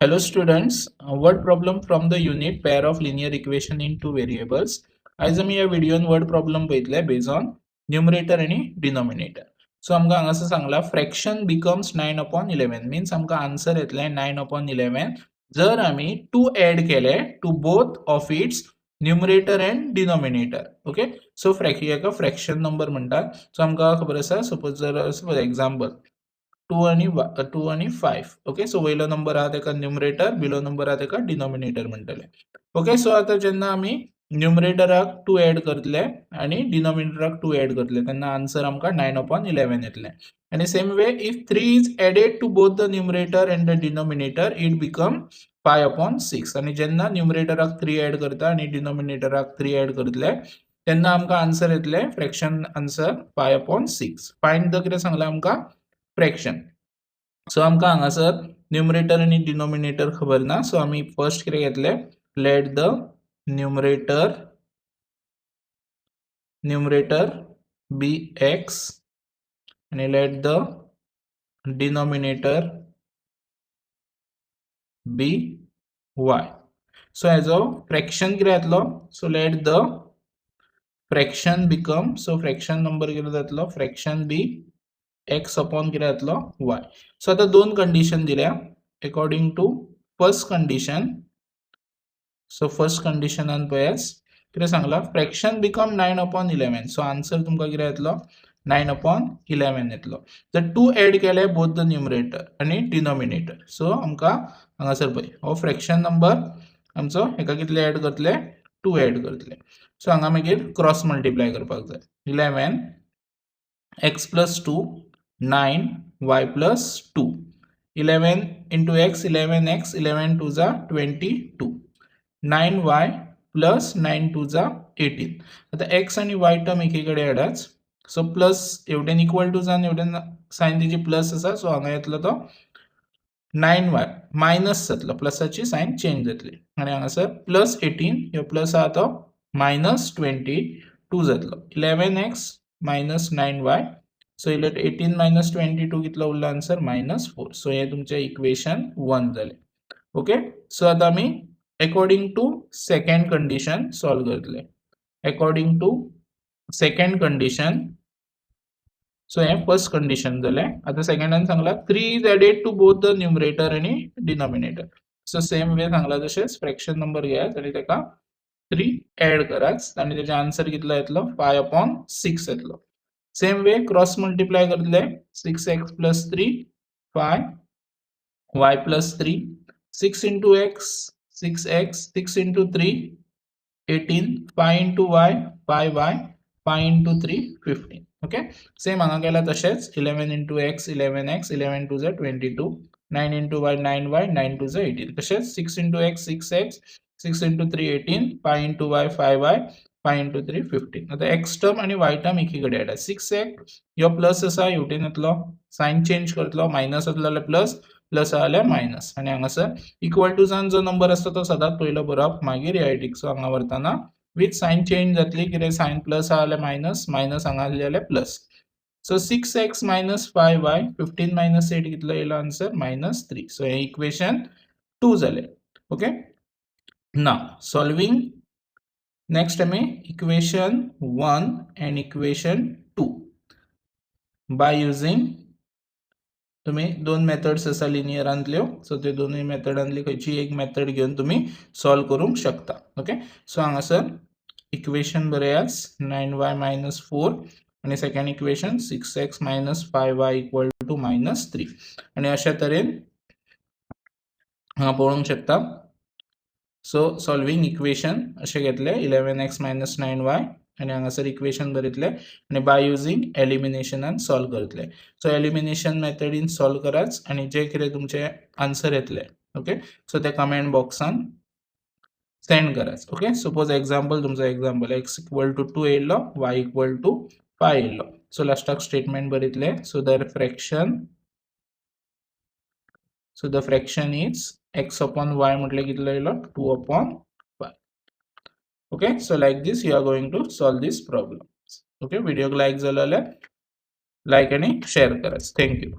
Hello students, word problem from the unit pair of linear equation in two variables. आज आम्ही या व्हिडिओन word problem बघितले based on numerator आणि denominator. So आमका हांगासर सांगला फ्रॅक्शन बिकम्स 9/11 मीन्स आमका आन्सर येतले 9/11 जर आम्ही 2 ऍड केले to both of its numerator and denominator. Okay, so fraction number म्हणतात. सो आमका खबर आसा सपोज जर फॉर एक्झाम्पल 2 आणि 5. ओके, सो वयलो नंबर आहा तेका न्यूमरेटर, बिलो नंबर आहा तेका डिनोमिनेटर म्हणटले. ओके, सो आता जेन्ना आम्ही न्यूमरेटराक 2 ऍड करतले आणि डिनोमिनेटराक 2 ऍड करतले तेन्ना आन्सर आमका 9/11 येतले. आणि same way if 3 is added to both the numerator and the denominator it become 5/6. आणि जेन्ना न्यूमरेटराक 3 ऍड करता आणि डिनोमिनेटराक 3 ऍड करतले तेन्ना आमका आन्सर येतले फ्रॅक्शन आन्सर 5/6. फाइंड द कितें सांगला आमका फ्रॅक्शन. सो आमका हांगासर न्यूमरेटर आणि डिनोमिनेटर खबर ना. सो आम्ही फर्स्ट कितें घेतले, let the numerator be x आणि let the denominator be y. So हेजो फ्रॅक्शन कितें येतलो, so let the fraction become, so fraction number कितें जातलो, फ्रॅक्शन बी x अपॉन कितें जातलो y. सो आता दोन कंडिशन दिल्या according to first condition. So first कंडिशनान पळयास कितें सांगला, फ्रॅक्शन बिकम 9/11. सो आन्सर तुमका कितें येतलो 9/11 येतलो जर 2 ऍड केले बोथ द न्यूमरेटर आणि डिनोमिनेटर. सो आमका हांगासर पळय हो फ्रॅक्शन नंबर आमचो हेका कितले ऍड करतले, 2 ऍड करतले. सो हांगा मागीर क्रॉस मल्टिप्लाय करपाक जाय. 11 x plus 2 9 y plus 2. 11 into x 11x 11 2 जा 22. 9y plus 9 2 जा 18. आता x आणि y टर्म एकीकडे हाडाच. सो प्लस एवढ्यान इक्वल टू जान एवढ्यान साइन तेजी प्लस आसा. सो हांगा येतलो तो 9y मायनस जातलो, प्लसाची साइन चेंज जातली आणि हांगासर प्लस 18 ह्यो प्लस आहा तो मायनस 22 जातलो. 11x minus 9y. So 18 minus 22 कितलो उरला आन्सर -4. सो हे तुमचे इक्वेशन 1 झाले. ओके, सो आता आम्ही according to second condition solve करतले. According to second condition, so हे फर्स्ट कंडिशन झाले. आता सेकंडान सांगला 3 is added to both the numerator आणि डिनोमिनेटर. सो सेम वे सांगला तसेच फ्रॅक्शन नंबर घ्यायचा आणि तेका 3 ऍड कराच आणि त्याचा आन्सर कितलो येतलो 5/6 येतलो. सेम वे क्रॉस मल्टिप्लाय करतले 6x plus 3 5 y plus 3 6 into x 6x 6 into 3 18 5 into y 5y 5 into 3 15. Okay, same हांगा केला तशेंच 11 into x 11x 11 2 जा 22 9 into y 9y 9 2 जा 18. तशेंच 6 into x 6x 6 into 3 18 5 into y 5y 5 into 3 15. आता x term आणि y term एकीकडे हाडा. 6x ह्यो प्लस आसा हेवटेन येतलो, साइन चेंज करतलो, मायनस आसलो जाल्यार प्लस, प्लस आहा जाल्यार मायनस आणि हांगासर इक्वल टू जान जो नंबर आसता तो सदांच पयलो बरोवप मागीर एडिक. सो हांगा व्हरताना विथ साइन चेंज जातली, कितें साइन प्लस आहा जाल्यार मायनस, मायनस हांगा आसली जाल्यार plus. So 6x minus 5y 15 minus 8 कितलो येयलो आन्सर -3. सो हे इक्वेशन 2 जाले. ओके, नाव सॉल्विंग नेक्स्ट आम्ही equation 1 and equation 2 by using, तुम्ही दोन मेथड्स आसा लिनियरांतल्यो. सो ते दोनूय मेथडांतली खंयची एक मेथड घेवन तुम्ही सॉल्व करूंक शकता. ओके, सो हांगासर इक्वेशन बरयास 9y - 4 आणि सेकंड इक्वेशन 6x - 5y = -3 आणि अशा तरेन हांगा पळोवंक शकता. सो सॉल्विंग इक्वेशन असे घेतले 11x - 9y आणि हांगासर इक्वेशन बरयतले आणि बाय युजिंग एलिमिनेशनान सॉल्व करतले. सो एलिमिनेशन मेथडीन सॉल्व कराच आणि जे कितें तुमचे आन्सर येतले, ओके, सो ते कमेंट बॉक्सान सेंड कराच. ओके, सपोज एक्झाम्पल तुमचो एक्झाम्पल x = 2 येयलो, y = 5 येयलो. सो लास्टाक स्टेटमेंट बरयतले. So the fraction is x upon y म्हटले कितलो येयलो 2/5. Okay, so like this you are going to solve this problem. Okay, video like झाला जाल्यार लाईक आणि शेअर कराच. थँक्यू.